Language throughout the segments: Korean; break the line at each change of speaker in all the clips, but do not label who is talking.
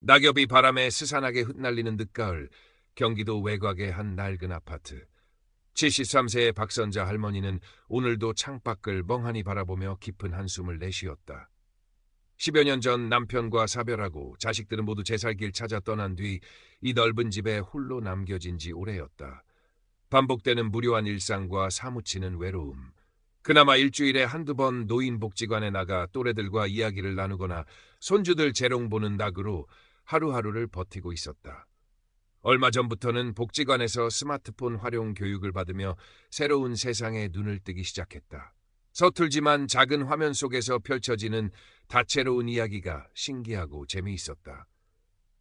낙엽이 바람에 스산하게 흩날리는 늦가을, 경기도 외곽의 한 낡은 아파트. 73세의 박선자 할머니는 오늘도 창밖을 멍하니 바라보며 깊은 한숨을 내쉬었다. 10여 년 전 남편과 사별하고 자식들은 모두 제 살 길 찾아 떠난 뒤 이 넓은 집에 홀로 남겨진 지 오래였다. 반복되는 무료한 일상과 사무치는 외로움. 그나마 일주일에 한두 번 노인복지관에 나가 또래들과 이야기를 나누거나 손주들 재롱 보는 낙으로 하루하루를 버티고 있었다. 얼마 전부터는 복지관에서 스마트폰 활용 교육을 받으며 새로운 세상에 눈을 뜨기 시작했다. 서툴지만 작은 화면 속에서 펼쳐지는 다채로운 이야기가 신기하고 재미있었다.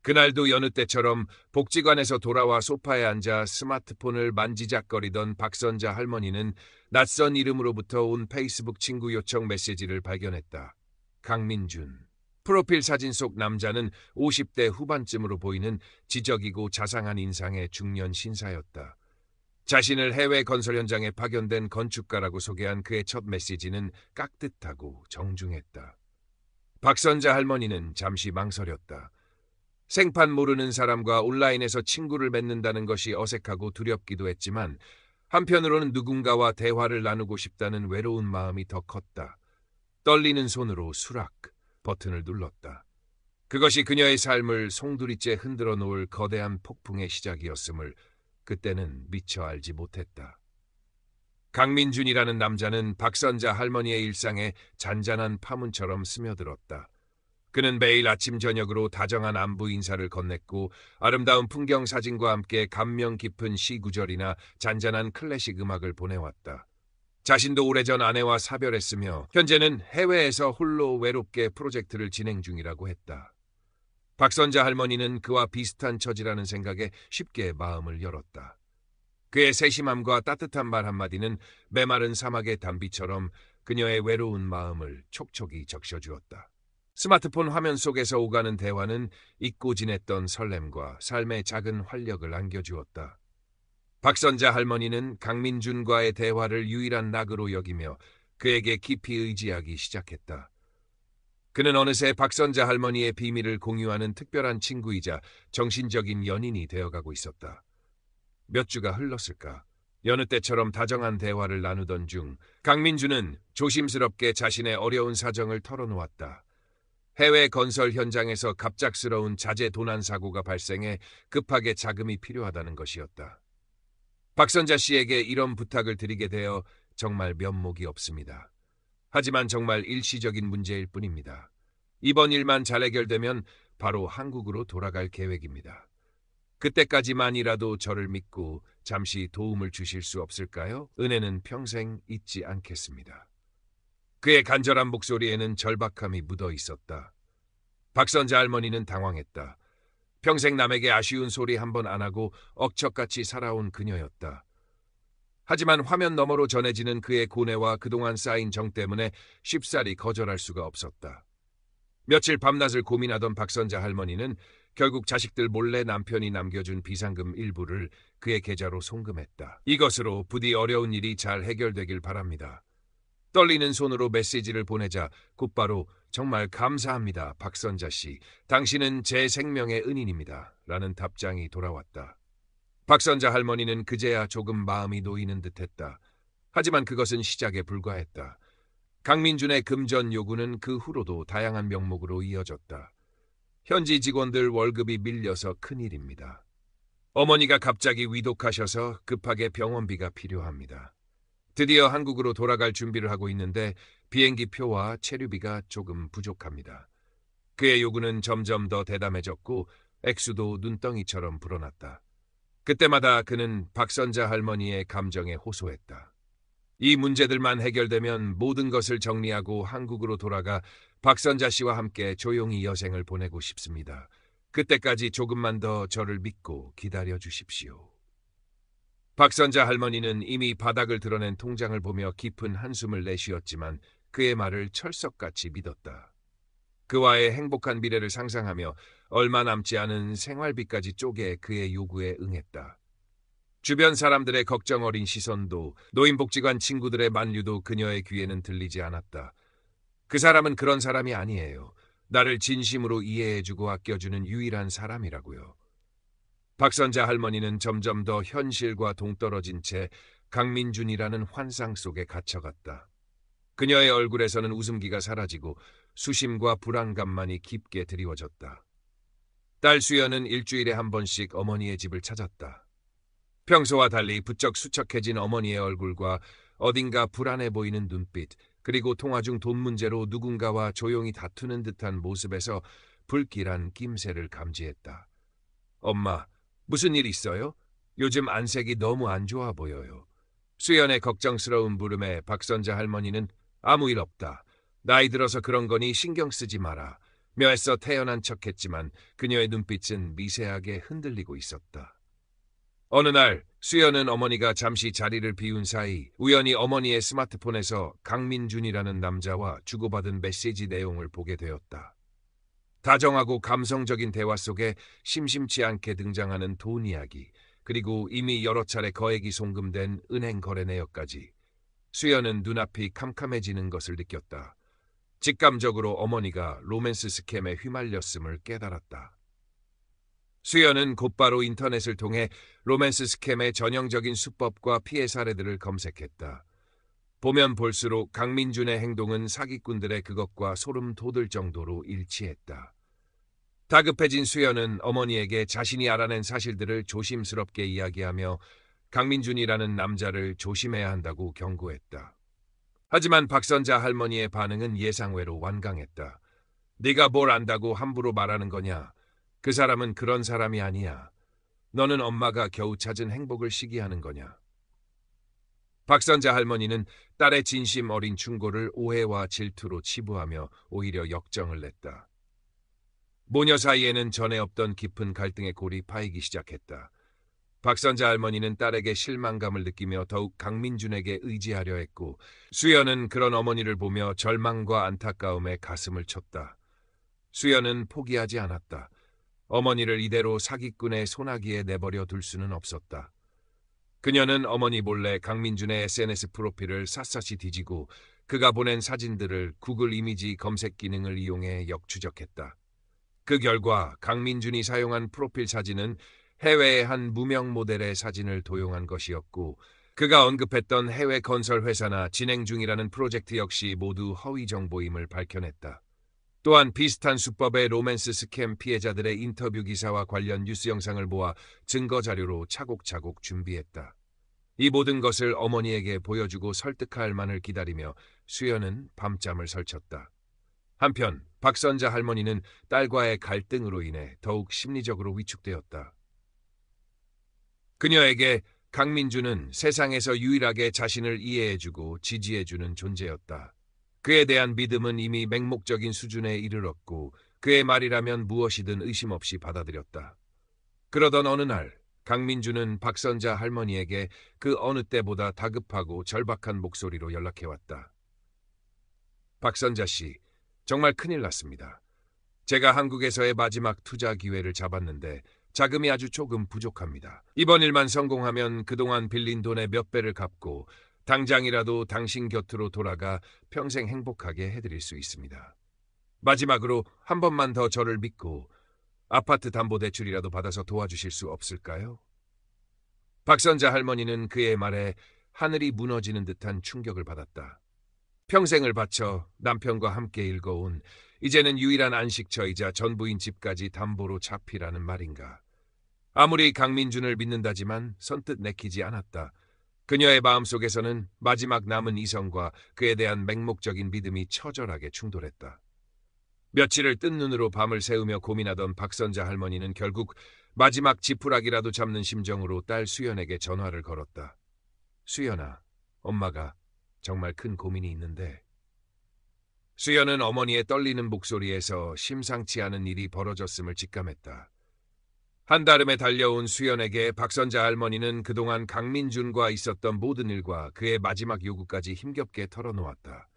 그날도 여느 때처럼 복지관에서 돌아와 소파에 앉아 스마트폰을 만지작거리던 박선자 할머니는 낯선 이름으로부터 온 페이스북 친구 요청 메시지를 발견했다. 강민준. 프로필 사진 속 남자는 50대 후반쯤으로 보이는 지적이고 자상한 인상의 중년 신사였다. 자신을 해외 건설 현장에 파견된 건축가라고 소개한 그의 첫 메시지는 깍듯하고 정중했다. 박선자 할머니는 잠시 망설였다. 생판 모르는 사람과 온라인에서 친구를 맺는다는 것이 어색하고 두렵기도 했지만 한편으로는 누군가와 대화를 나누고 싶다는 외로운 마음이 더 컸다. 떨리는 손으로 수락 버튼을 눌렀다. 그것이 그녀의 삶을 송두리째 흔들어 놓을 거대한 폭풍의 시작이었음을 그때는 미처 알지 못했다. 강민준이라는 남자는 박선자 할머니의 일상에 잔잔한 파문처럼 스며들었다. 그는 매일 아침 저녁으로 다정한 안부 인사를 건넸고 아름다운 풍경 사진과 함께 감명 깊은 시 구절이나 잔잔한 클래식 음악을 보내왔다. 자신도 오래전 아내와 사별했으며 현재는 해외에서 홀로 외롭게 프로젝트를 진행 중이라고 했다. 박선자 할머니는 그와 비슷한 처지라는 생각에 쉽게 마음을 열었다. 그의 세심함과 따뜻한 말 한마디는 메마른 사막의 단비처럼 그녀의 외로운 마음을 촉촉이 적셔주었다. 스마트폰 화면 속에서 오가는 대화는 잊고 지냈던 설렘과 삶의 작은 활력을 안겨주었다. 박선자 할머니는 강민준과의 대화를 유일한 낙으로 여기며 그에게 깊이 의지하기 시작했다. 그는 어느새 박선자 할머니의 비밀을 공유하는 특별한 친구이자 정신적인 연인이 되어가고 있었다. 몇 주가 흘렀을까? 여느 때처럼 다정한 대화를 나누던 중 강민준은 조심스럽게 자신의 어려운 사정을 털어놓았다. 해외 건설 현장에서 갑작스러운 자재 도난 사고가 발생해 급하게 자금이 필요하다는 것이었다. 박선자 씨에게 이런 부탁을 드리게 되어 정말 면목이 없습니다. 하지만 정말 일시적인 문제일 뿐입니다. 이번 일만 잘 해결되면 바로 한국으로 돌아갈 계획입니다. 그때까지만이라도 저를 믿고 잠시 도움을 주실 수 없을까요? 은혜는 평생 잊지 않겠습니다. 그의 간절한 목소리에는 절박함이 묻어 있었다. 박선자 할머니는 당황했다. 평생 남에게 아쉬운 소리 한 번 안 하고 억척같이 살아온 그녀였다. 하지만 화면 너머로 전해지는 그의 고뇌와 그동안 쌓인 정 때문에 쉽사리 거절할 수가 없었다. 며칠 밤낮을 고민하던 박선자 할머니는 결국 자식들 몰래 남편이 남겨준 비상금 일부를 그의 계좌로 송금했다. 이것으로 부디 어려운 일이 잘 해결되길 바랍니다. 떨리는 손으로 메시지를 보내자 곧바로 정말 감사합니다, 박선자 씨. 당신은 제 생명의 은인입니다. 라는 답장이 돌아왔다. 박선자 할머니는 그제야 조금 마음이 놓이는 듯했다. 하지만 그것은 시작에 불과했다. 강민준의 금전 요구는 그 후로도 다양한 명목으로 이어졌다. 현지 직원들 월급이 밀려서 큰일입니다. 어머니가 갑자기 위독하셔서 급하게 병원비가 필요합니다. 드디어 한국으로 돌아갈 준비를 하고 있는데 비행기 표와 체류비가 조금 부족합니다. 그의 요구는 점점 더 대담해졌고 액수도 눈덩이처럼 불어났다. 그때마다 그는 박선자 할머니의 감정에 호소했다. 이 문제들만 해결되면 모든 것을 정리하고 한국으로 돌아가 박선자 씨와 함께 조용히 여생을 보내고 싶습니다. 그때까지 조금만 더 저를 믿고 기다려 주십시오. 박선자 할머니는 이미 바닥을 드러낸 통장을 보며 깊은 한숨을 내쉬었지만 그의 말을 철석같이 믿었다. 그와의 행복한 미래를 상상하며 얼마 남지 않은 생활비까지 쪼개 그의 요구에 응했다. 주변 사람들의 걱정 어린 시선도 노인복지관 친구들의 만류도 그녀의 귀에는 들리지 않았다. 그 사람은 그런 사람이 아니에요. 나를 진심으로 이해해주고 아껴주는 유일한 사람이라고요. 박선자 할머니는 점점 더 현실과 동떨어진 채 강민준이라는 환상 속에 갇혀갔다. 그녀의 얼굴에서는 웃음기가 사라지고 수심과 불안감만이 깊게 드리워졌다. 딸 수연은 일주일에 한 번씩 어머니의 집을 찾았다. 평소와 달리 부쩍 수척해진 어머니의 얼굴과 어딘가 불안해 보이는 눈빛, 그리고 통화 중 돈 문제로 누군가와 조용히 다투는 듯한 모습에서 불길한 낌새를 감지했다. 엄마, 무슨 일 있어요? 요즘 안색이 너무 안 좋아 보여요. 수연의 걱정스러운 물음에 박선자 할머니는 아무 일 없다. 나이 들어서 그런 거니 신경 쓰지 마라. 며 애써 태연한 척했지만 그녀의 눈빛은 미세하게 흔들리고 있었다. 어느 날 수연은 어머니가 잠시 자리를 비운 사이 우연히 어머니의 스마트폰에서 강민준이라는 남자와 주고받은 메시지 내용을 보게 되었다. 다정하고 감성적인 대화 속에 심심치 않게 등장하는 돈 이야기, 그리고 이미 여러 차례 거액이 송금된 은행 거래 내역까지. 수연은 눈앞이 캄캄해지는 것을 느꼈다. 직감적으로 어머니가 로맨스 스캠에 휘말렸음을 깨달았다. 수연은 곧바로 인터넷을 통해 로맨스 스캠의 전형적인 수법과 피해 사례들을 검색했다. 보면 볼수록 강민준의 행동은 사기꾼들의 그것과 소름 돋을 정도로 일치했다. 다급해진 수연은 어머니에게 자신이 알아낸 사실들을 조심스럽게 이야기하며 강민준이라는 남자를 조심해야 한다고 경고했다. 하지만 박선자 할머니의 반응은 예상외로 완강했다. 네가 뭘 안다고 함부로 말하는 거냐? 그 사람은 그런 사람이 아니야. 너는 엄마가 겨우 찾은 행복을 시기하는 거냐? 박선자 할머니는 딸의 진심 어린 충고를 오해와 질투로 치부하며 오히려 역정을 냈다. 모녀 사이에는 전에 없던 깊은 갈등의 골이 파이기 시작했다. 박선자 할머니는 딸에게 실망감을 느끼며 더욱 강민준에게 의지하려 했고, 수연은 그런 어머니를 보며 절망과 안타까움에 가슴을 쳤다. 수연은 포기하지 않았다. 어머니를 이대로 사기꾼의 소나기에 내버려 둘 수는 없었다. 그녀는 어머니 몰래 강민준의 SNS 프로필을 샅샅이 뒤지고 그가 보낸 사진들을 구글 이미지 검색 기능을 이용해 역추적했다. 그 결과 강민준이 사용한 프로필 사진은 해외의 한 무명 모델의 사진을 도용한 것이었고, 그가 언급했던 해외 건설 회사나 진행 중이라는 프로젝트 역시 모두 허위 정보임을 밝혀냈다. 또한 비슷한 수법의 로맨스 스캠 피해자들의 인터뷰 기사와 관련 뉴스 영상을 모아 증거 자료로 차곡차곡 준비했다. 이 모든 것을 어머니에게 보여주고 설득할 만을 기다리며 수연은 밤잠을 설쳤다. 한편 박선자 할머니는 딸과의 갈등으로 인해 더욱 심리적으로 위축되었다. 그녀에게 강민준은 세상에서 유일하게 자신을 이해해주고 지지해주는 존재였다. 그에 대한 믿음은 이미 맹목적인 수준에 이르렀고 그의 말이라면 무엇이든 의심 없이 받아들였다. 그러던 어느 날 강민준은 박선자 할머니에게 그 어느 때보다 다급하고 절박한 목소리로 연락해왔다. 박선자 씨, 정말 큰일 났습니다. 제가 한국에서의 마지막 투자 기회를 잡았는데 자금이 아주 조금 부족합니다. 이번 일만 성공하면 그동안 빌린 돈의 몇 배를 갚고 당장이라도 당신 곁으로 돌아가 평생 행복하게 해드릴 수 있습니다. 마지막으로 한 번만 더 저를 믿고 아파트 담보대출이라도 받아서 도와주실 수 없을까요? 박선자 할머니는 그의 말에 하늘이 무너지는 듯한 충격을 받았다. 평생을 바쳐 남편과 함께 일궈온 이제는 유일한 안식처이자 전부인 집까지 담보로 잡히라는 말인가. 아무리 강민준을 믿는다지만 선뜻 내키지 않았다. 그녀의 마음속에서는 마지막 남은 이성과 그에 대한 맹목적인 믿음이 처절하게 충돌했다. 며칠을 뜬 눈으로 밤을 새우며 고민하던 박선자 할머니는 결국 마지막 지푸라기라도 잡는 심정으로 딸 수연에게 전화를 걸었다. 수연아, 엄마가 정말 큰 고민이 있는데. 수연은 어머니의 떨리는 목소리에서 심상치 않은 일이 벌어졌음을 직감했다. 한달음에 달려온 수연에게 박선자 할머니는 그동안 강민준과 있었던 모든 일과 그의 마지막 요구까지 힘겹게 털어놓았다.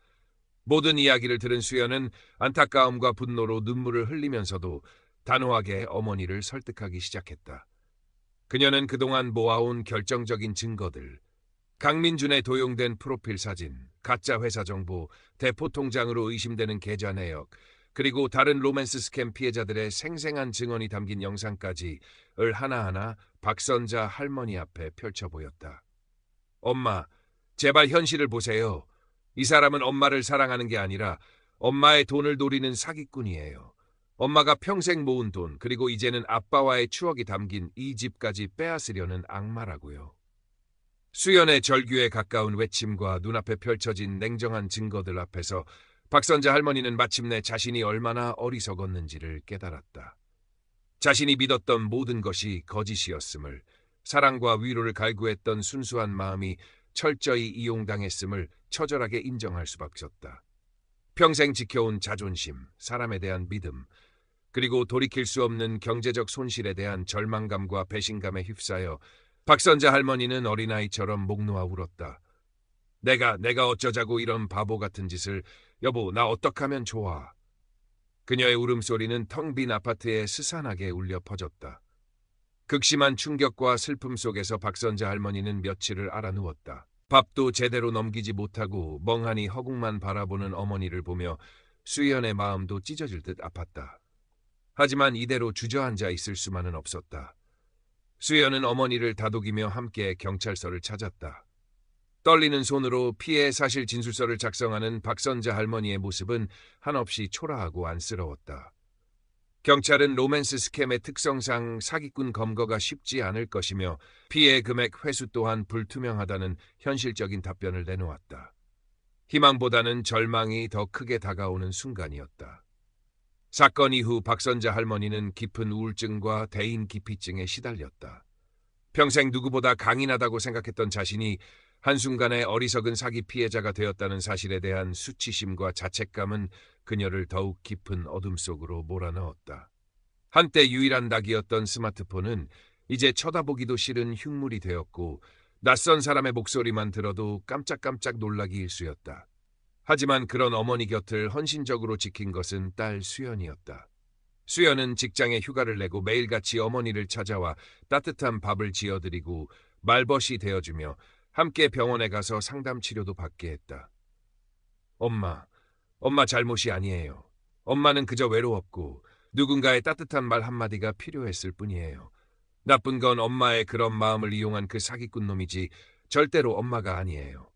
모든 이야기를 들은 수연은 안타까움과 분노로 눈물을 흘리면서도 단호하게 어머니를 설득하기 시작했다. 그녀는 그동안 모아온 결정적인 증거들, 강민준의 도용된 프로필 사진, 가짜 회사 정보, 대포 통장으로 의심되는 계좌 내역, 그리고 다른 로맨스 스캠 피해자들의 생생한 증언이 담긴 영상까지 을 하나하나 박선자 할머니 앞에 펼쳐 보였다. 엄마, 제발 현실을 보세요. 이 사람은 엄마를 사랑하는 게 아니라 엄마의 돈을 노리는 사기꾼이에요. 엄마가 평생 모은 돈, 그리고 이제는 아빠와의 추억이 담긴 이 집까지 빼앗으려는 악마라고요. 수연의 절규에 가까운 외침과 눈앞에 펼쳐진 냉정한 증거들 앞에서 박선자 할머니는 마침내 자신이 얼마나 어리석었는지를 깨달았다. 자신이 믿었던 모든 것이 거짓이었음을, 사랑과 위로를 갈구했던 순수한 마음이 철저히 이용당했음을 처절하게 인정할 수밖에 없다. 평생 지켜온 자존심, 사람에 대한 믿음, 그리고 돌이킬 수 없는 경제적 손실에 대한 절망감과 배신감에 휩싸여 박선자 할머니는 어린아이처럼 목 놓아 울었다. 내가 어쩌자고 이런 바보 같은 짓을, 여보, 나 어떡하면 좋아. 그녀의 울음소리는 텅 빈 아파트에 스산하게 울려 퍼졌다. 극심한 충격과 슬픔 속에서 박선자 할머니는 며칠을 알아누웠다. 밥도 제대로 넘기지 못하고 멍하니 허공만 바라보는 어머니를 보며 수연의 마음도 찢어질 듯 아팠다. 하지만 이대로 주저앉아 있을 수만은 없었다. 수연은 어머니를 다독이며 함께 경찰서를 찾았다. 떨리는 손으로 피해 사실 진술서를 작성하는 박선자 할머니의 모습은 한없이 초라하고 안쓰러웠다. 경찰은 로맨스 스캠의 특성상 사기꾼 검거가 쉽지 않을 것이며 피해 금액 회수 또한 불투명하다는 현실적인 답변을 내놓았다. 희망보다는 절망이 더 크게 다가오는 순간이었다. 사건 이후 박선자 할머니는 깊은 우울증과 대인 기피증에 시달렸다. 평생 누구보다 강인하다고 생각했던 자신이 한순간에 어리석은 사기 피해자가 되었다는 사실에 대한 수치심과 자책감은 그녀를 더욱 깊은 어둠 속으로 몰아넣었다. 한때 유일한 낙이었던 스마트폰은 이제 쳐다보기도 싫은 흉물이 되었고 낯선 사람의 목소리만 들어도 깜짝깜짝 놀라기 일쑤였다. 하지만 그런 어머니 곁을 헌신적으로 지킨 것은 딸 수연이었다. 수연은 직장에 휴가를 내고 매일같이 어머니를 찾아와 따뜻한 밥을 지어드리고 말벗이 되어주며 함께 병원에 가서 상담 치료도 받게 했다. 엄마 잘못이 아니에요. 엄마는 그저 외로웠고 누군가의 따뜻한 말 한마디가 필요했을 뿐이에요. 나쁜 건 엄마의 그런 마음을 이용한 그 사기꾼 놈이지 절대로 엄마가 아니에요.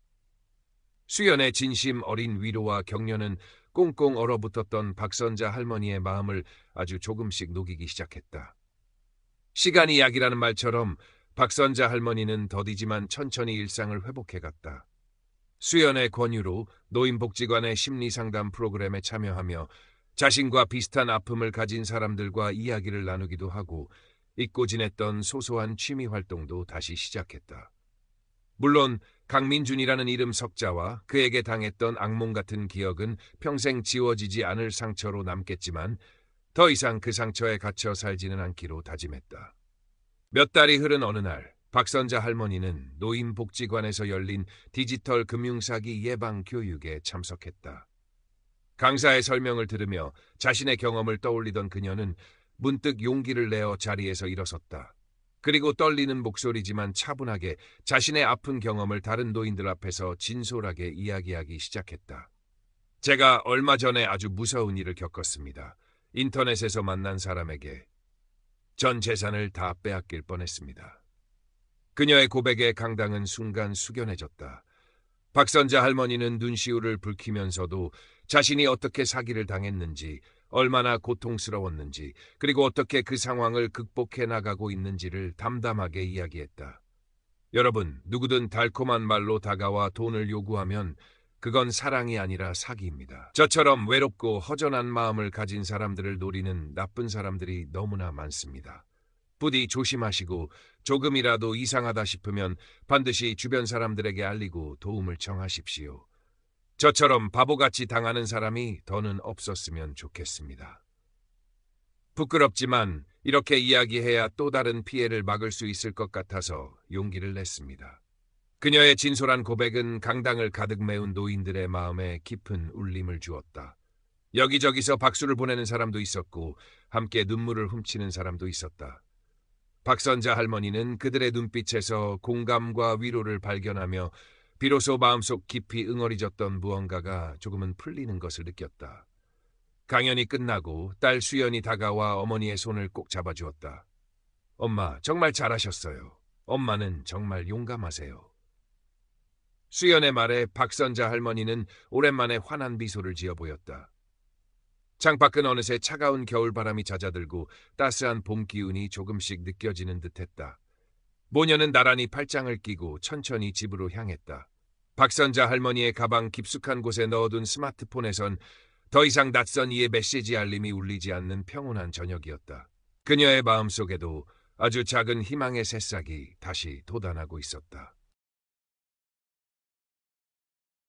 수연의 진심 어린 위로와 격려는 꽁꽁 얼어붙었던 박선자 할머니의 마음을 아주 조금씩 녹이기 시작했다. 시간이 약이라는 말처럼 박선자 할머니는 더디지만 천천히 일상을 회복해갔다. 수연의 권유로 노인복지관의 심리상담 프로그램에 참여하며 자신과 비슷한 아픔을 가진 사람들과 이야기를 나누기도 하고 잊고 지냈던 소소한 취미 활동도 다시 시작했다. 물론 강민준이라는 이름 석자와 그에게 당했던 악몽 같은 기억은 평생 지워지지 않을 상처로 남겠지만 더 이상 그 상처에 갇혀 살지는 않기로 다짐했다. 몇 달이 흐른 어느 날 박선자 할머니는 노인복지관에서 열린 디지털 금융사기 예방 교육에 참석했다. 강사의 설명을 들으며 자신의 경험을 떠올리던 그녀는 문득 용기를 내어 자리에서 일어섰다. 그리고 떨리는 목소리지만 차분하게 자신의 아픈 경험을 다른 노인들 앞에서 진솔하게 이야기하기 시작했다. 제가 얼마 전에 아주 무서운 일을 겪었습니다. 인터넷에서 만난 사람에게 전 재산을 다 빼앗길 뻔했습니다. 그녀의 고백에 강당은 순간 숙연해졌다. 박선자 할머니는 눈시울을 붉히면서도 자신이 어떻게 사기를 당했는지, 얼마나 고통스러웠는지, 그리고 어떻게 그 상황을 극복해 나가고 있는지를 담담하게 이야기했다. 여러분, 누구든 달콤한 말로 다가와 돈을 요구하면 그건 사랑이 아니라 사기입니다. 저처럼 외롭고 허전한 마음을 가진 사람들을 노리는 나쁜 사람들이 너무나 많습니다. 부디 조심하시고 조금이라도 이상하다 싶으면 반드시 주변 사람들에게 알리고 도움을 청하십시오. 저처럼 바보같이 당하는 사람이 더는 없었으면 좋겠습니다. 부끄럽지만 이렇게 이야기해야 또 다른 피해를 막을 수 있을 것 같아서 용기를 냈습니다. 그녀의 진솔한 고백은 강당을 가득 메운 노인들의 마음에 깊은 울림을 주었다. 여기저기서 박수를 보내는 사람도 있었고 함께 눈물을 훔치는 사람도 있었다. 박선자 할머니는 그들의 눈빛에서 공감과 위로를 발견하며 비로소 마음속 깊이 응어리졌던 무언가가 조금은 풀리는 것을 느꼈다. 강연이 끝나고 딸 수연이 다가와 어머니의 손을 꼭 잡아주었다. 엄마, 정말 잘하셨어요. 엄마는 정말 용감하세요. 수연의 말에 박선자 할머니는 오랜만에 환한 미소를 지어 보였다. 창밖은 어느새 차가운 겨울바람이 잦아들고 따스한 봄 기운이 조금씩 느껴지는 듯했다. 모녀는 나란히 팔짱을 끼고 천천히 집으로 향했다. 박선자 할머니의 가방 깊숙한 곳에 넣어둔 스마트폰에선 더 이상 낯선 이의 메시지 알림이 울리지 않는 평온한 저녁이었다. 그녀의 마음속에도 아주 작은 희망의 새싹이 다시 돋아나고 있었다.